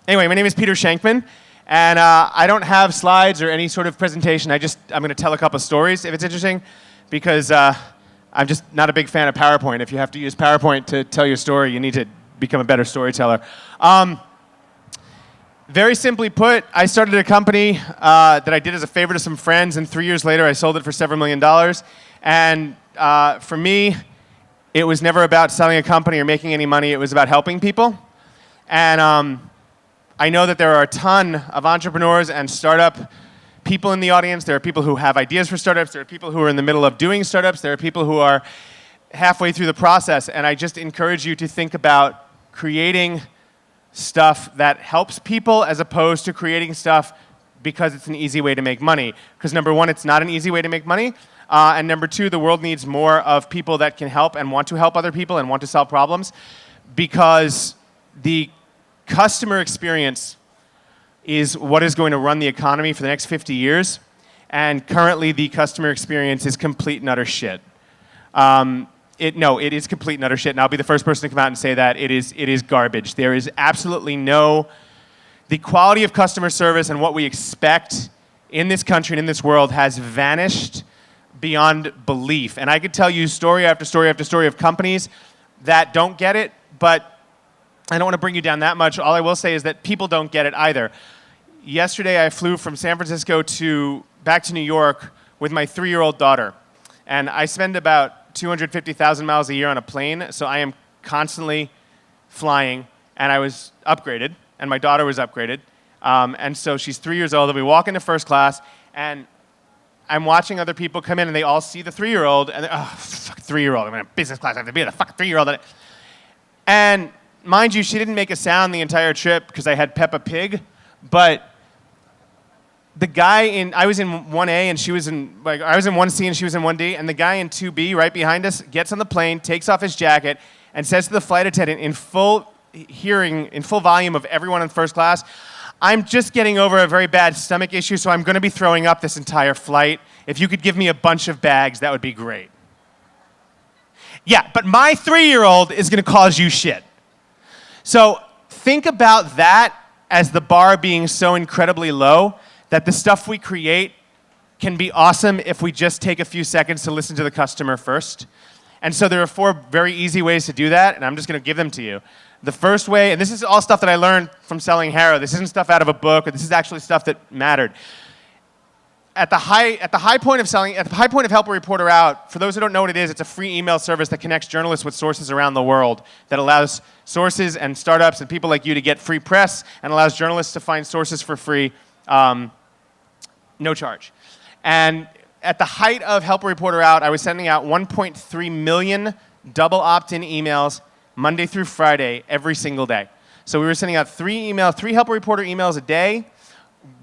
Anyway, my name is Peter Shankman, and I don't have slides or any sort of presentation. I'm going to tell a couple stories if it's interesting, because I'm just not a big fan of PowerPoint. If you have to use PowerPoint to tell your story, you need to become a better storyteller. Very simply put, I started a company that I did as a favor to some friends, and 3 years later I sold it for several $million. And for me, it was never about selling a company or making any money. It was about helping people. And I know that there are a ton of entrepreneurs and startup people in the audience. There are people who have ideas for startups. There are people who are in the middle of doing startups. There are people who are halfway through the process. And I just encourage you to think about creating stuff that helps people as opposed to creating stuff because it's an easy way to make money. Because number one, it's not an easy way to make money. And number two, the world needs more of people that can help and want to help other people and want to solve problems, because the customer experience is what is going to run the economy for the next 50 years. And currently, the customer experience is complete and utter shit. It is complete and utter shit, and I'll be the first person to come out and say that. It is garbage. There is absolutely the quality of customer service and what we expect in this country and in this world has vanished beyond belief. And I could tell you story after story after story of companies that don't get it, but I don't want to bring you down that much. All I will say is that people don't get it either. Yesterday, I flew from San Francisco back to New York with my 3-year-old daughter. And I spend about 250,000 miles a year on a plane, so I am constantly flying. And I was upgraded, and my daughter was upgraded. And so she's 3 years old, and we walk into first class, and I'm watching other people come in, and they all see the 3-year-old, and they're, oh, fuck, 3-year-old. I'm in a business class. I have to be with a fucking 3-year-old. And mind you, she didn't make a sound the entire trip because I had Peppa Pig, but the guy I was in 1A and she was I was in 1C and she was in 1D, and the guy in 2B right behind us gets on the plane, takes off his jacket, and says to the flight attendant in full volume of everyone in first class, "I'm just getting over a very bad stomach issue, so I'm going to be throwing up this entire flight. If you could give me a bunch of bags, that would be great." Yeah, but my 3-year-old is going to cause you shit. So think about that as the bar being so incredibly low that the stuff we create can be awesome if we just take a few seconds to listen to the customer first. And so there are 4 very easy ways to do that, and I'm just going to give them to you. The first way, and this is all stuff that I learned from selling HARO. This isn't stuff out of a book, or this is actually stuff that mattered. At the high point of Help a Reporter Out, for those who don't know what it is, it's a free email service that connects journalists with sources around the world, that allows sources and startups and people like you to get free press, and allows journalists to find sources for free, no charge. And at the height of Help a Reporter Out, I was sending out 1.3 million double opt-in emails Monday through Friday every single day. So we were sending out 3 Help a Reporter emails a day,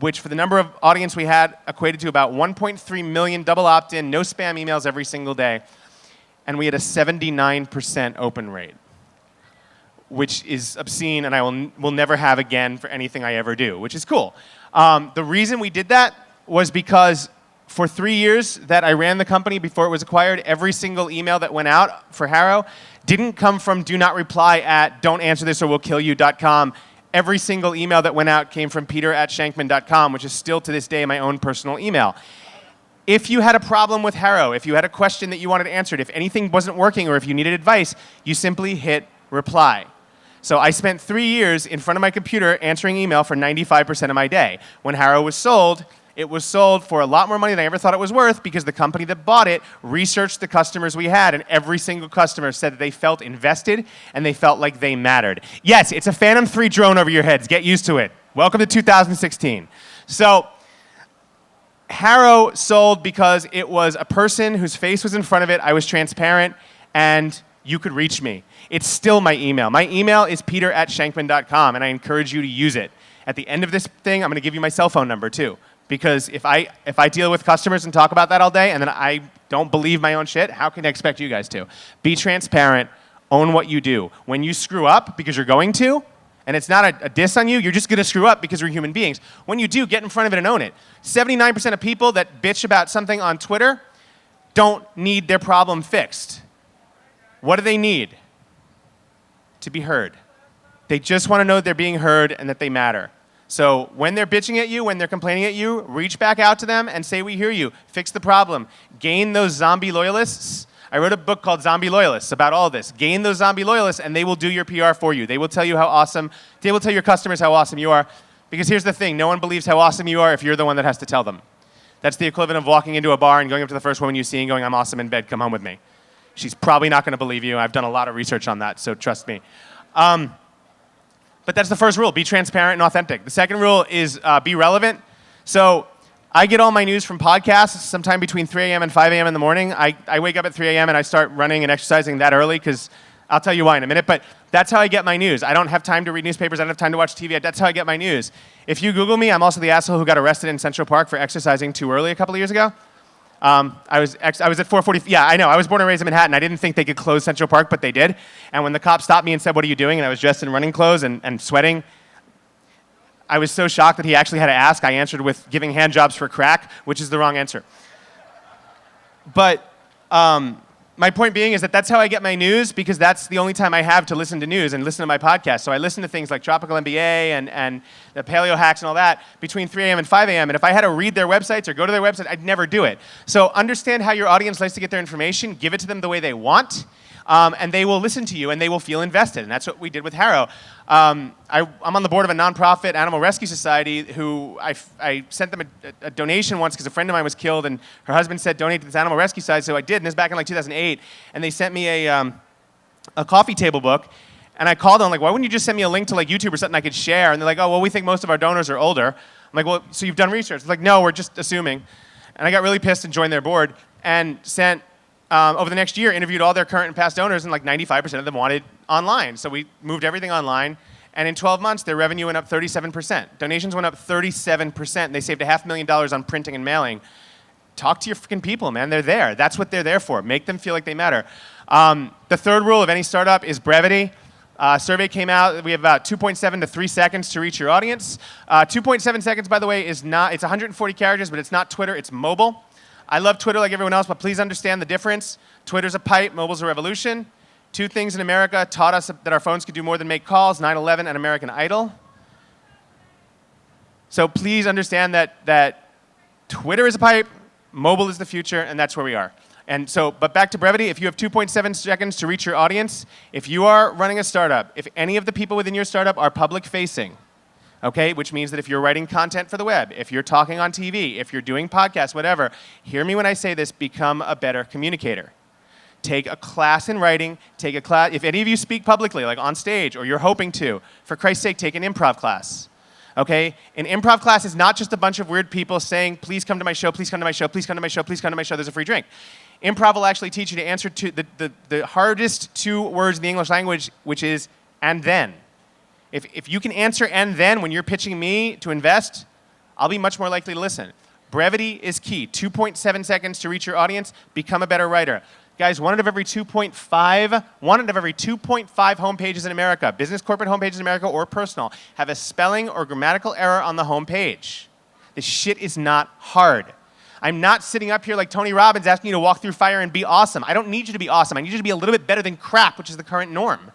which for the number of audience we had equated to about 1.3 million double opt-in, no spam emails every single day. And we had a 79% open rate, which is obscene, and I will never have again for anything I ever do, which is cool. The reason we did that was because for 3 years that I ran the company before it was acquired, every single email that went out for HARO didn't come from do not reply at don'tanswerthisorwe'llkillyou.com. Every single email that went out came from peter@shankman.com, which is still to this day my own personal email. If you had a problem with HARO, if you had a question that you wanted answered, if anything wasn't working, or if you needed advice, you simply hit reply. So I spent 3 years in front of my computer answering email for 95% of my day. When HARO was sold, it was sold for a lot more money than I ever thought it was worth, because the company that bought it researched the customers we had, and every single customer said that they felt invested and they felt like they mattered. Yes, it's a Phantom 3 drone over your heads. Get used to it. Welcome to 2016. So HARO sold because it was a person whose face was in front of it, I was transparent, and you could reach me. It's still my email. My email is peter@shankman.com, and I encourage you to use it. At the end of this thing, I'm going to give you my cell phone number too. Because if I deal with customers and talk about that all day, and then I don't believe my own shit, how can I expect you guys to? Be transparent, own what you do. When you screw up, because you're going to, and it's not a diss on you, you're just going to screw up because we're human beings. When you do, get in front of it and own it. 79% of people that bitch about something on Twitter don't need their problem fixed. What do they need? To be heard. They just want to know that they're being heard and that they matter. So when they're bitching at you, when they're complaining at you, reach back out to them and say, we hear you. Fix the problem. Gain those zombie loyalists. I wrote a book called Zombie Loyalists about all this. Gain those zombie loyalists and they will do your PR for you. They will tell you how awesome, they will tell your customers how awesome you are. Because here's the thing, no one believes how awesome you are if you're the one that has to tell them. That's the equivalent of walking into a bar and going up to the first woman you see and going, I'm awesome in bed, come home with me. She's probably not going to believe you. I've done a lot of research on that, so trust me. But that's the first rule, be transparent and authentic. The second rule is be relevant. So I get all my news from podcasts sometime between 3 a.m. and 5 a.m. in the morning. I wake up at 3 a.m. and I start running and exercising that early because I'll tell you why in a minute, but that's how I get my news. I don't have time to read newspapers. I don't have time to watch TV. That's how I get my news. If you Google me, I'm also the asshole who got arrested in Central Park for exercising too early a couple of years ago. I was at 4:40. Yeah, I know. I was born and raised in Manhattan. I didn't think they could close Central Park, but they did. And when the cop stopped me and said, what are you doing? And I was dressed in running clothes and sweating, I was so shocked that he actually had to ask. I answered with giving hand jobs for crack, which is the wrong answer. But my point being is that that's how I get my news because that's the only time I have to listen to news and listen to my podcast. So I listen to things like Tropical MBA and the Paleo Hacks and all that between 3 a.m. and 5 a.m. And if I had to read their websites or go to their website, I'd never do it. So understand how your audience likes to get their information, give it to them the way they want, and they will listen to you and they will feel invested. And that's what we did with HARO. I'm on the board of a nonprofit animal rescue society who I sent them a donation once because a friend of mine was killed and her husband said donate to this animal rescue society, so I did, and this is back in like 2008. And they sent me a coffee table book, and I called them like, why wouldn't you just send me a link to like YouTube or something I could share? And they're like, oh, well, we think most of our donors are older. I'm like, well, so you've done research? They're like, no, we're just assuming. And I got really pissed and joined their board and sent, over the next year, interviewed all their current and past donors, and like 95% of them wanted online. So we moved everything online, and in 12 months, their revenue went up 37%. Donations went up 37%. They saved $500,000 on printing and mailing. Talk to your freaking people, man. They're there. That's what they're there for. Make them feel like they matter. The third rule of any startup is brevity. Survey came out. We have about 2.7 to 3 seconds to reach your audience. 2.7 seconds, by the way, is not, it's 140 characters, but it's not Twitter, it's mobile. I love Twitter like everyone else, but please understand the difference. Twitter's a pipe, mobile's a revolution. Two things in America taught us that our phones could do more than make calls, 9/11 and American Idol. So please understand that Twitter is a pipe, mobile is the future, and that's where we are. And so, but back to brevity, if you have 2.7 seconds to reach your audience, if you are running a startup, if any of the people within your startup are public facing, okay, which means that if you're writing content for the web, if you're talking on TV, if you're doing podcasts, whatever, hear me when I say this, become a better communicator. Take a class in writing, take a class, if any of you speak publicly, like on stage, or you're hoping to, for Christ's sake, take an improv class. Okay? An improv class is not just a bunch of weird people saying, please come to my show, please come to my show, please come to my show, please come to my show, there's a free drink. Improv will actually teach you to answer to the hardest two words in the English language, which is, and then. If you can answer and then when you're pitching me to invest, I'll be much more likely to listen. Brevity is key. 2.7 seconds to reach your audience, become a better writer. Guys, one out of every 2.5 homepages in America, business corporate homepages in America or personal, have a spelling or grammatical error on the homepage. This shit is not hard. I'm not sitting up here like Tony Robbins asking you to walk through fire and be awesome. I don't need you to be awesome. I need you to be a little bit better than crap, which is the current norm.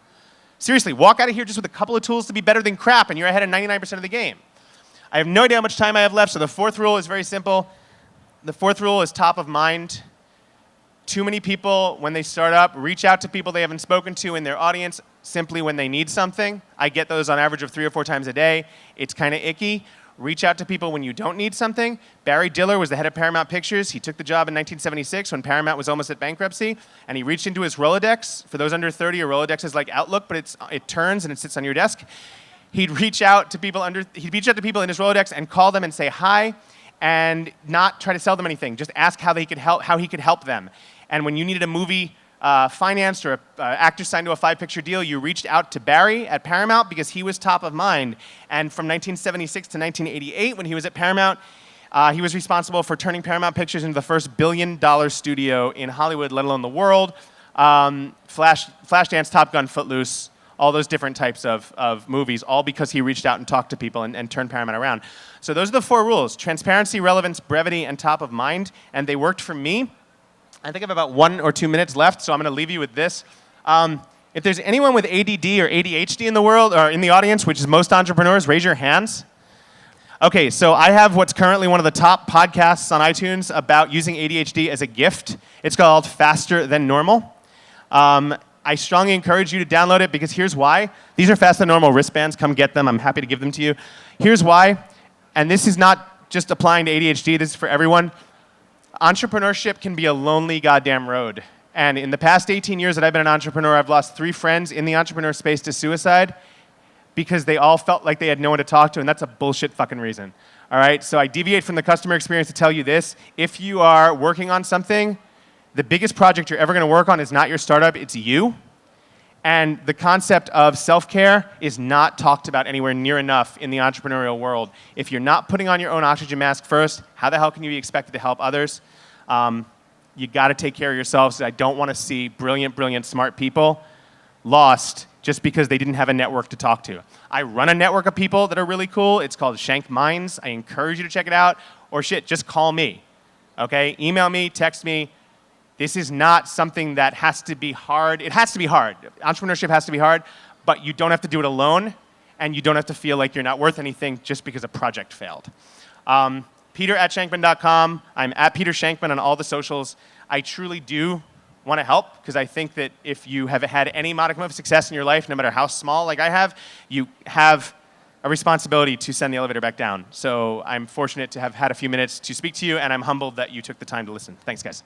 Seriously, walk out of here just with a couple of tools to be better than crap, and you're ahead of 99% of the game. I have no idea how much time I have left, so the fourth rule is very simple. The fourth rule is top of mind. Too many people, when they start up, reach out to people they haven't spoken to in their audience simply when they need something. I get those on average of 3 or 4 times a day. It's kind of icky. Reach out to people when you don't need something. Barry Diller was the head of Paramount Pictures. He took the job in 1976 when Paramount was almost at bankruptcy, and he reached into his Rolodex. For those under 30, a Rolodex is like Outlook, but it turns and it sits on your desk. He'd reach out to people in his Rolodex and call them and say hi, and not try to sell them anything. Just ask how he could help them. And when you needed a movie financed or an actor signed to a 5-picture deal, you reached out to Barry at Paramount because he was top of mind. And from 1976 to 1988, when he was at Paramount, he was responsible for turning Paramount Pictures into the first billion-dollar studio in Hollywood, let alone the world. Flashdance, Top Gun, Footloose, all those different types of movies, all because he reached out and talked to people and turned Paramount around. So those are the 4 rules: transparency, relevance, brevity, and top of mind. And they worked for me. I think I have about 1 or 2 minutes left, so I'm going to leave you with this. If there's anyone with ADD or ADHD in the world, or in the audience, which is most entrepreneurs, raise your hands. Okay, so I have what's currently one of the top podcasts on iTunes about using ADHD as a gift. It's called Faster Than Normal. I strongly encourage you to download it because here's why. These are Faster Than Normal wristbands. Come get them. I'm happy to give them to you. Here's why, and this is not just applying to ADHD. This is for everyone. Entrepreneurship can be a lonely goddamn road. And in the past 18 years that I've been an entrepreneur, I've lost 3 friends in the entrepreneur space to suicide because they all felt like they had no one to talk to, and that's a bullshit fucking reason. All right, so I deviate from the customer experience to tell you this. If you are working on something, the biggest project you're ever gonna work on is not your startup, it's you. And the concept of self-care is not talked about anywhere near enough in the entrepreneurial world. If you're not putting on your own oxygen mask first, how the hell can you be expected to help others? You gotta take care of yourselves. I don't wanna see brilliant, smart people lost just because they didn't have a network to talk to. I run a network of people that are really cool. It's called Shankman. I encourage you to check it out. Or shit, just call me, okay? Email me, text me. This is not something that has to be hard. It has to be hard. Entrepreneurship has to be hard, but you don't have to do it alone, and you don't have to feel like you're not worth anything just because a project failed. Peter@shankman.com. I'm at Peter Shankman on all the socials. I truly do want to help because I think that if you have had any modicum of success in your life, no matter how small like I have, you have a responsibility to send the elevator back down. So I'm fortunate to have had a few minutes to speak to you, and I'm humbled that you took the time to listen. Thanks, guys.